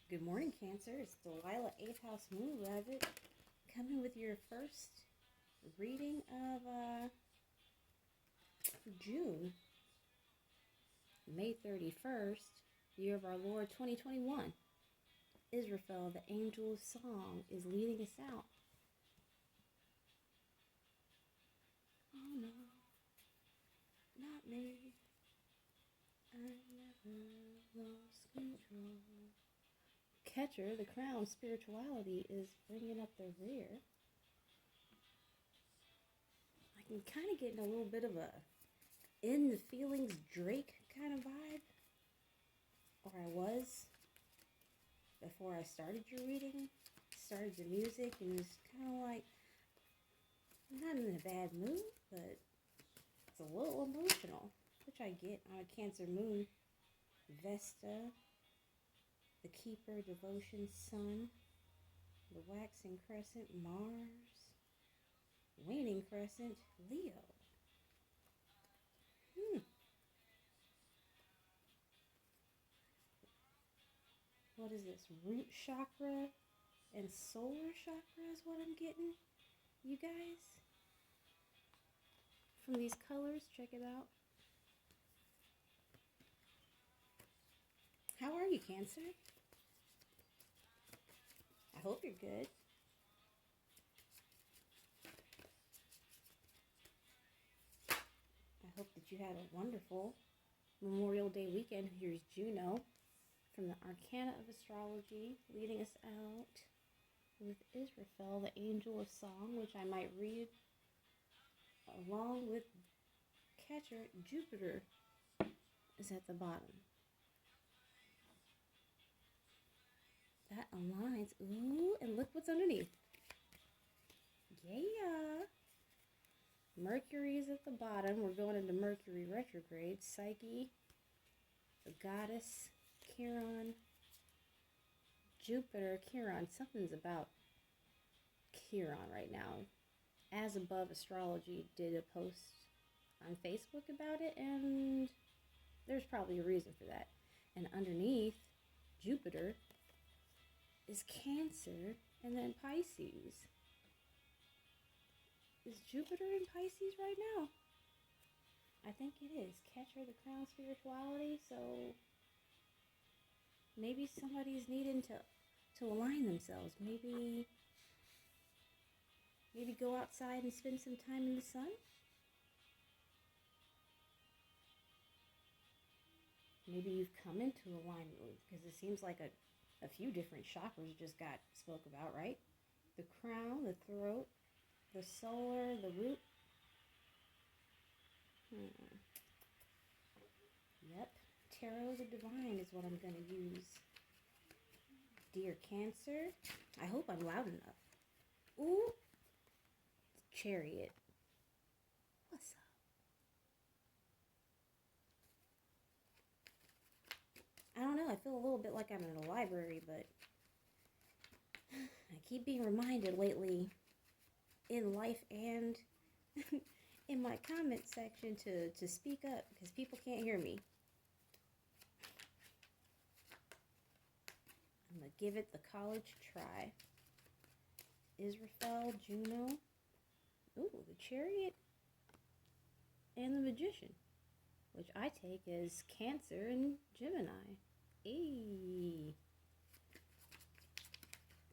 Good morning, Cancer. It's Delilah, 8th House Moon Rabbit, coming with your first reading of June, May 31st, year of our Lord 2021. Israfel, the angel of song, is leading us out. Oh no, not me. I never lost control. Catcher, the crown spirituality, is bringing up the rear. I'm kind of getting a little bit of a in the feelings Drake kind of vibe, or I was before I started your reading, started the music, and it was kind of like, I'm not in a bad mood, but it's a little emotional, which I get on a Cancer moon. Vesta, the Keeper, Devotion, Sun, the Waxing Crescent, Mars, Waning Crescent, Leo. What is this? Root chakra and solar chakra is what I'm getting, you guys. From these colors, check it out. How are you, Cancer? I hope you're good. I hope that you had a wonderful Memorial Day weekend. Here's Juno from the Arcana of Astrology, leading us out with Israfel, the angel of song, which I might read along with Catcher. Jupiter is at the bottom. That aligns. Ooh, and look what's underneath. Yeah. Mercury is at the bottom. We're going into Mercury retrograde. Psyche, the goddess, Chiron, Jupiter, Chiron. Something's about Chiron right now. As Above Astrology did a post on Facebook about it, and there's probably a reason for that. And underneath Jupiter is Cancer, and then Pisces. Is Jupiter in Pisces right now? I think it is. Catcher, the crown spirituality. So maybe somebody's needing to align themselves. Maybe go outside and spend some time in the sun. Maybe you've come into alignment with, because it seems like a few different chakras just got spoke about, right? The crown, the throat, the solar, the root. Yep. Tarot of the Divine is what I'm going to use. Dear Cancer, I hope I'm loud enough. Ooh. Chariot. What's up? I don't know. I feel a little bit like I'm in a library, but I keep being reminded lately in life and in my comment section to speak up because people can't hear me. I'm going to give it the college try. Israfel, Juno. Ooh, the Chariot and the Magician, which I take as Cancer and Gemini. Hey.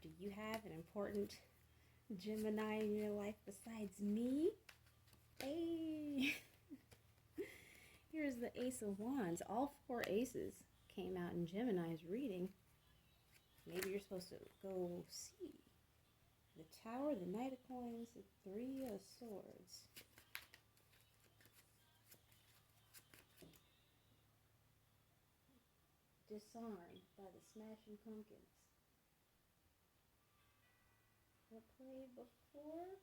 Do you have an important Gemini in your life besides me? Hey. Here's the Ace of Wands. All 4 aces came out in Gemini's reading. Maybe you're supposed to go see. The Tower, the Knight of Coins, the 3 of Swords. Disarmed by the Smashing Pumpkins. What played before?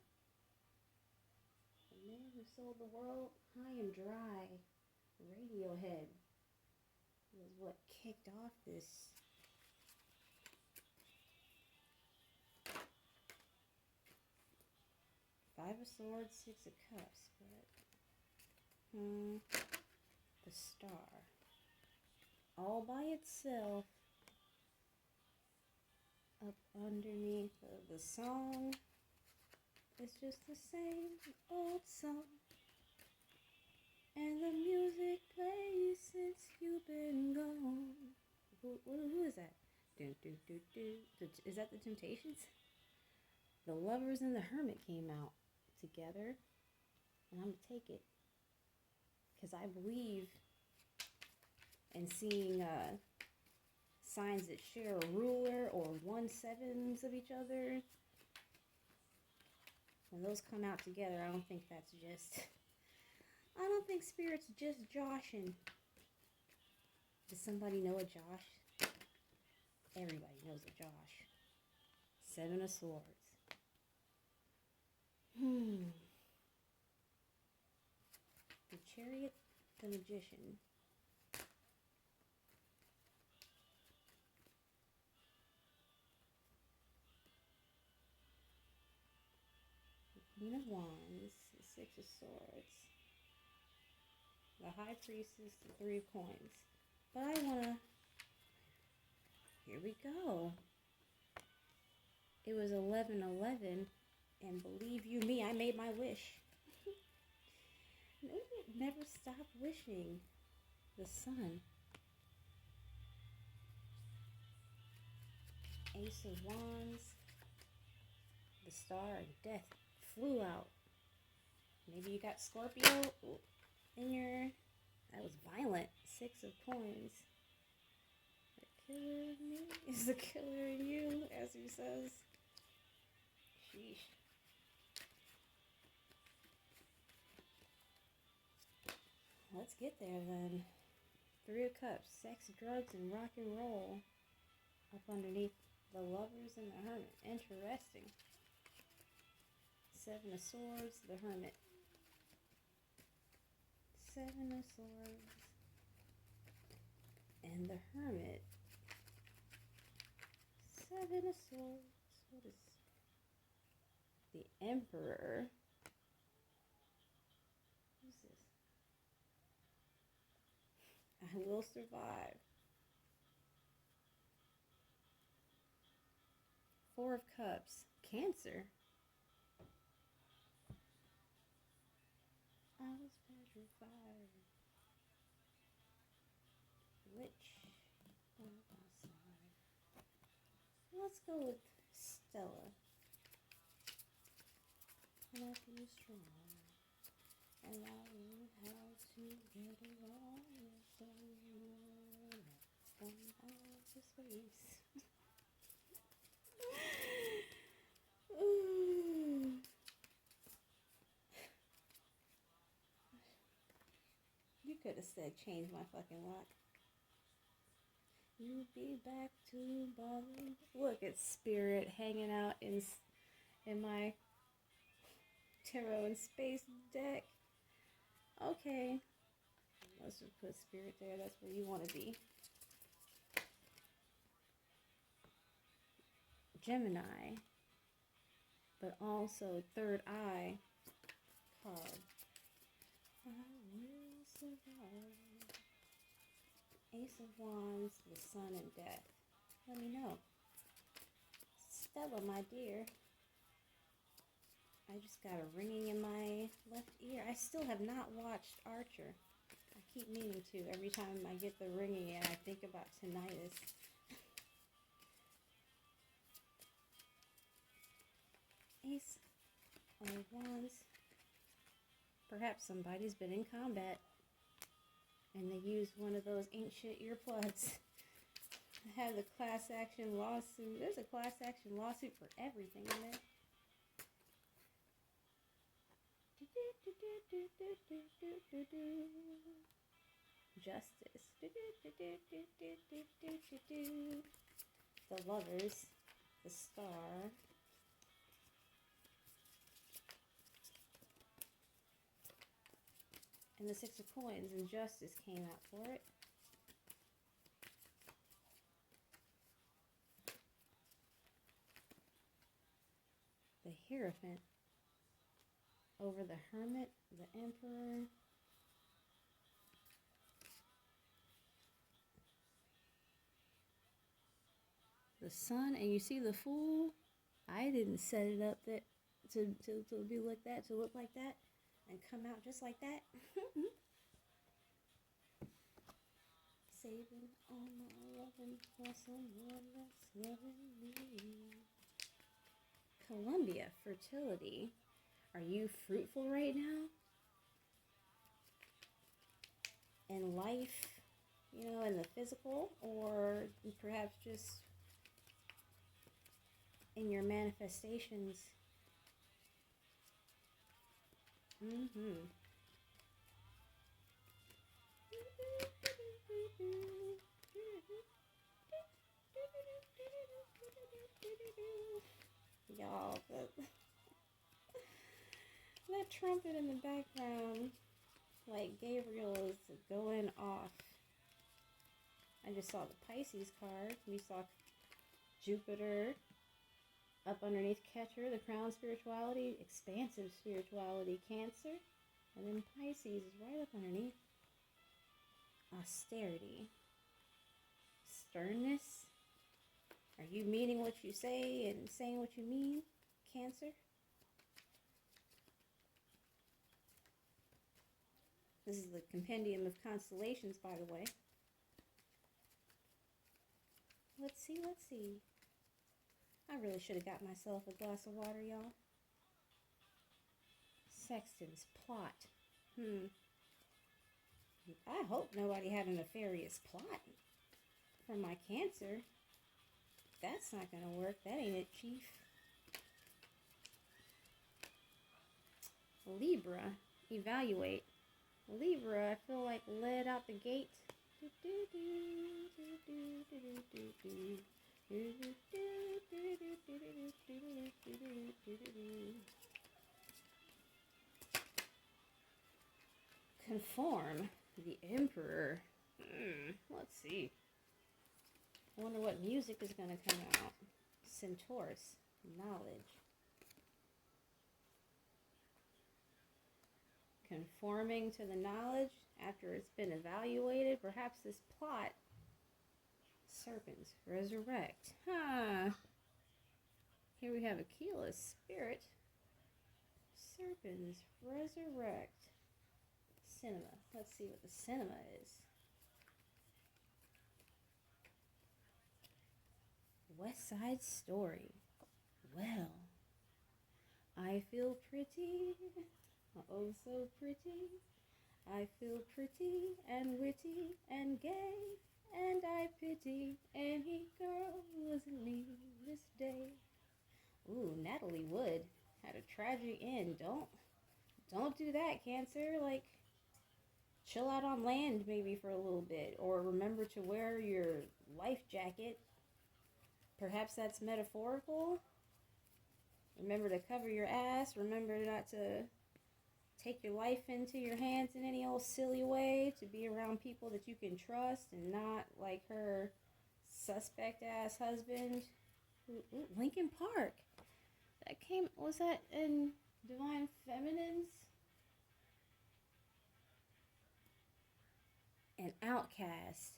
The Man Who Sold the World High and Dry. Radiohead was what kicked off this. Five of Swords, 6 of Cups, but the Star. All by itself. up underneath the song. It's just the same old song. And the music plays since you've been gone. Who is that? Is that the Temptations? The Lovers and the Hermit came out together. And I'm going to take it. Because I believe in seeing signs that share a ruler or 1/7s of each other. When those come out together, I don't think that's just... I don't think Spirit's just joshing. Does somebody know a Josh? Everybody knows a Josh. 7 of Swords. The Chariot, the Magician. The Queen of Wands, the 6 of Swords. The High Priestess, the 3 of Coins. But I wanna... Here we go. It was 11/11, and believe you me, I made my wish. Never stop wishing. The Sun. Ace of Wands. The Star of Death flew out. Maybe you got Scorpio in your... That was violent. 6 of Coins. The killer in me is the killer in you, as he says. Sheesh. Let's get there then. 3 of Cups. Sex, drugs, and rock and roll. Up underneath the Lovers and the Hermit. Interesting. 7 of Swords. The Hermit. 7 of Swords. And the Hermit. 7 of Swords. What is... The Emperor. Who's this? I will survive. 4 of Cups. Cancer. I was petrified. Witch. On my side. Let's go with Stella. And I feel strong. And I learned how to get along with someone from outer space. Ooh. You could have said change my fucking lock. You'll be back to bother. Look at Spirit hanging out in my tarot and space deck. Okay. Let's just put Spirit there. That's where you want to be. Gemini. But also third eye card. I will survive. Ace of Wands, the Sun and Death. Let me know. Stella, my dear. I just got a ringing in my left ear. I still have not watched Archer. I keep meaning to. Every time I get the ringing and I think about tinnitus. Ace of Wands. Perhaps somebody's been in combat and they used one of those ain't shit earplugs. I have the class action lawsuit. There's a class action lawsuit for everything in there. Justice. The Lovers. The Star. And the 6 of Coins and Justice came out for it. The Hierophant over the Hermit, the Emperor. the sun, and you see the Fool. I didn't set it up that to be like that, to look like that, and come out just like that. Saving all my loving for someone that's loving me. Columbia, fertility. Are you fruitful right now? In life, in the physical, or perhaps just in your manifestations. Y'all, that trumpet in the background, like Gabriel is going off. I just saw the Pisces card. We saw Jupiter up underneath Catcher, the crown spirituality, expansive spirituality, Cancer. And then Pisces is right up underneath. Austerity. Sternness. Are you meaning what you say and saying what you mean, Cancer? This is the compendium of constellations, by the way. Let's see. I really should have got myself a glass of water, y'all. Sexton's plot. I hope nobody had a nefarious plot for my Cancer. That's not going to work. That ain't it, Chief. Libra. Evaluate. Libra, I feel like led out the gate. Conform. The Emperor. Let's see. I wonder what music is going to come out. Centaurus. Knowledge. Conforming to the knowledge after it's been evaluated. Perhaps this plot. Serpents. Resurrect. Here we have Aquila. Spirit. Serpents. Resurrect. Cinema. Let's see what the cinema is. West Side Story. Well, I feel pretty. Oh, so pretty. I feel pretty and witty and gay. And I pity any girl who wasn't me this day. Ooh, Natalie Wood had a tragic end. Don't do that, Cancer. Like, chill out on land maybe for a little bit. Or remember to wear your life jacket. Perhaps that's metaphorical. Remember to cover your ass. Remember not to take your life into your hands in any old silly way. To be around people that you can trust and not like her suspect ass husband. Ooh, Lincoln Park. Was that in Divine Feminines? An outcast.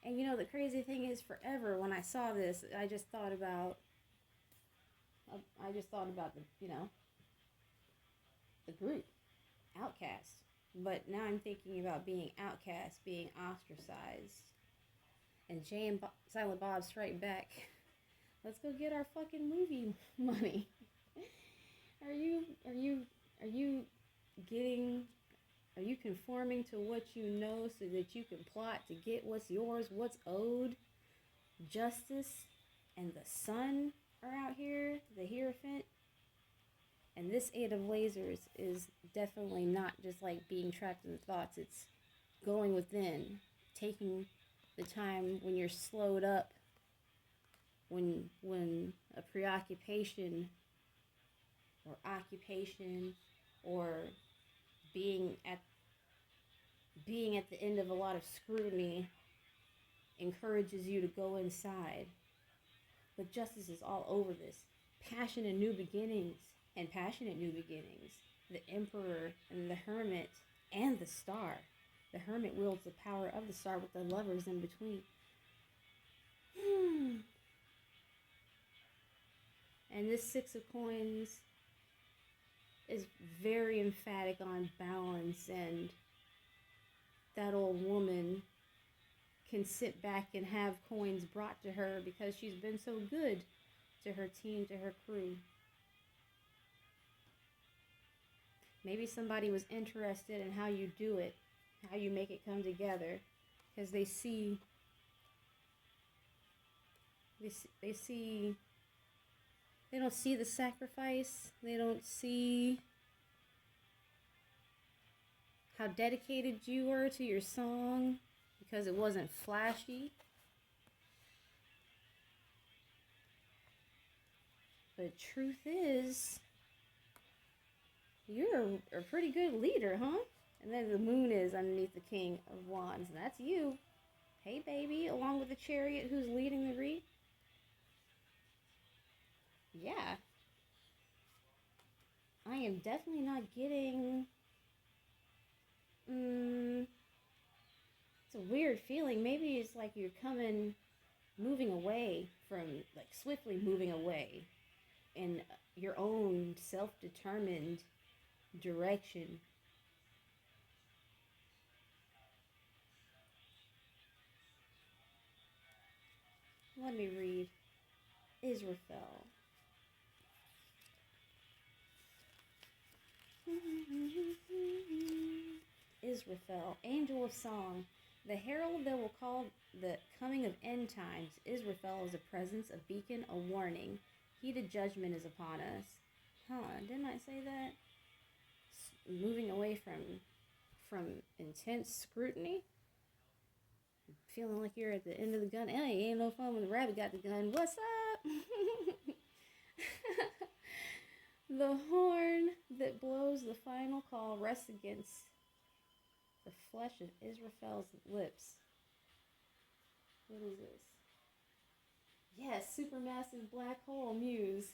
And the crazy thing is, forever when I saw this, I just thought about the group, outcast. But now I'm thinking about being outcast, being ostracized. And Jay and Silent Bob Strike Back. Let's go get our fucking movie money. Are you conforming to what you know so that you can plot to get what's yours, what's owed? Justice and the sun are out here, the Hierophant. And this Eight of Lasers is definitely not just like being trapped in thoughts. It's going within, taking the time when you're slowed up, when a preoccupation or occupation or being at the end of a lot of scrutiny encourages you to go inside. But justice is all over this. Passion and new beginnings and passionate new beginnings. The Emperor and the Hermit and the Star. The Hermit wields the power of the Star with the lovers in between. And this Six of Coins is very emphatic on balance, and that old woman can sit back and have coins brought to her because she's been so good to her team, to her crew. Maybe somebody was interested in how you do it, how you make it come together, because they see, they don't see the sacrifice, they don't see how dedicated you were to your song because it wasn't flashy. But truth is, you're a pretty good leader, huh? And then the moon is underneath the King of Wands, and that's you. Hey, baby, along with the chariot who's leading the read. Yeah. I am definitely not getting... it's a weird feeling. Maybe it's like you're moving away from, like, swiftly moving away in your own self-determined direction. Let me read Israfel. Israfel, angel of song, the herald that will call the coming of end times. Israfel is a presence, a beacon, a warning. Heated judgment is upon us. Didn't I say that? Moving away from intense scrutiny. Feeling like you're at the end of the gun. Hey, ain't no fun when the rabbit got the gun. What's up? The horn that blows the final call rests against the flesh of Israfel's lips. What is this? Yes, supermassive black hole muse.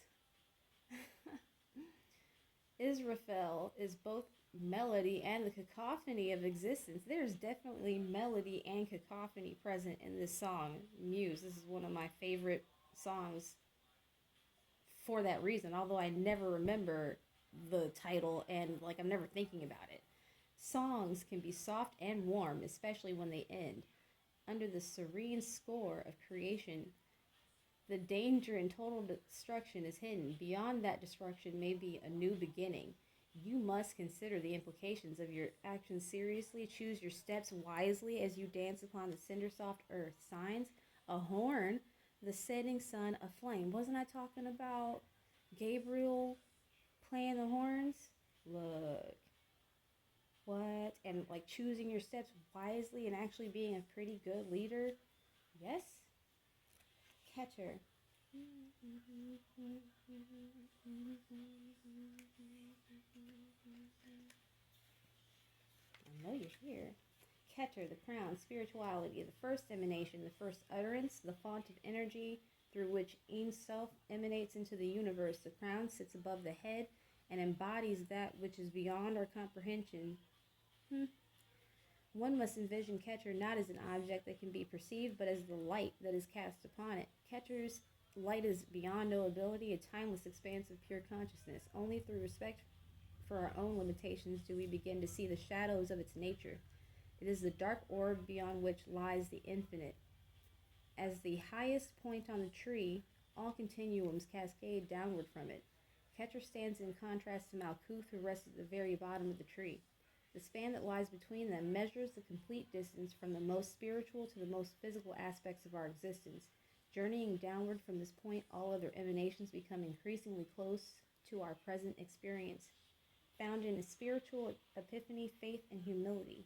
Israfel is both melody and the cacophony of existence. There's definitely melody and cacophony present in this song, Muse. This is one of my favorite songs for that reason, although I never remember the title and like I'm never thinking about it. Songs can be soft and warm, especially when they end. Under the serene score of creation, the danger and total destruction is hidden. Beyond that destruction may be a new beginning. You must consider the implications of your actions seriously. Choose your steps wisely as you dance upon the cinder-soft earth. Signs, a horn, the setting sun, a flame. Wasn't I talking about Gabriel playing the horns? Look. What? And like choosing your steps wisely and actually being a pretty good leader? Yes? Catcher. I know you're here. Keter, the crown, spirituality, the first emanation, the first utterance, the font of energy through which Ein Sof emanates into the universe. The crown sits above the head and embodies that which is beyond our comprehension. One must envision Keter not as an object that can be perceived, but as the light that is cast upon it. Keter's light is beyond knowability, a timeless expanse of pure consciousness. Only through respect for our own limitations do we begin to see the shadows of its nature. It is the dark orb beyond which lies the infinite. As the highest point on the tree, all continuums cascade downward from it. Keter stands in contrast to Malkuth, who rests at the very bottom of the tree. The span that lies between them measures the complete distance from the most spiritual to the most physical aspects of our existence. Journeying downward from this point, all other emanations become increasingly close to our present experience, found in a spiritual epiphany, faith, and humility.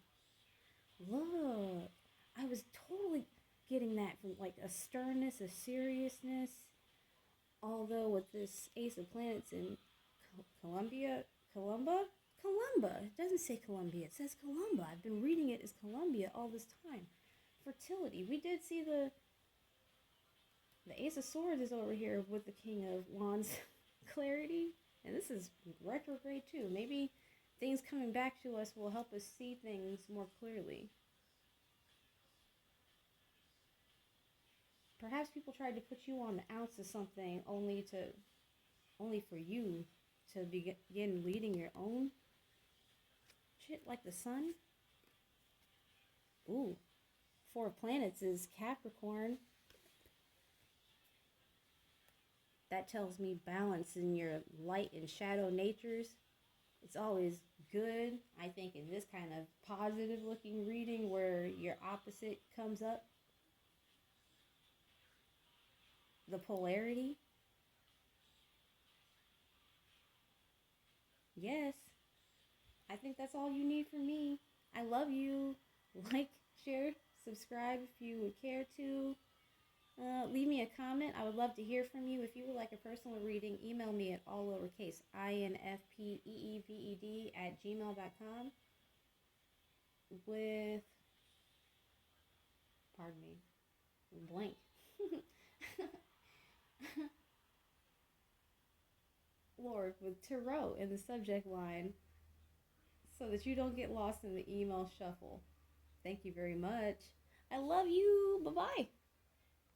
Look, I was totally getting that from like a sternness, a seriousness. Although with this Ace of Planets in Columba? It doesn't say Columbia, it says Columba. I've been reading it as Columbia all this time. Fertility. We did see the Ace of Swords is over here with the King of Wands. Clarity. And this is retrograde too. Maybe things coming back to us will help us see things more clearly. Perhaps people tried to put you on the ounce of something only to only for you to begin leading your own shit like the sun. Ooh, 4 planets is Capricorn. That tells me balance in your light and shadow natures. It's always good, I think, in this kind of positive looking reading where your opposite comes up. The polarity. Yes, I think that's all you need from me. I love you. Like, share, subscribe if you would care to. Leave me a comment. I would love to hear from you. If you would like a personal reading, email me at all lowercase infpeeved@gmail.com with, pardon me, blank. Lord, with tarot in the subject line so that you don't get lost in the email shuffle. Thank you very much. I love you. Bye bye.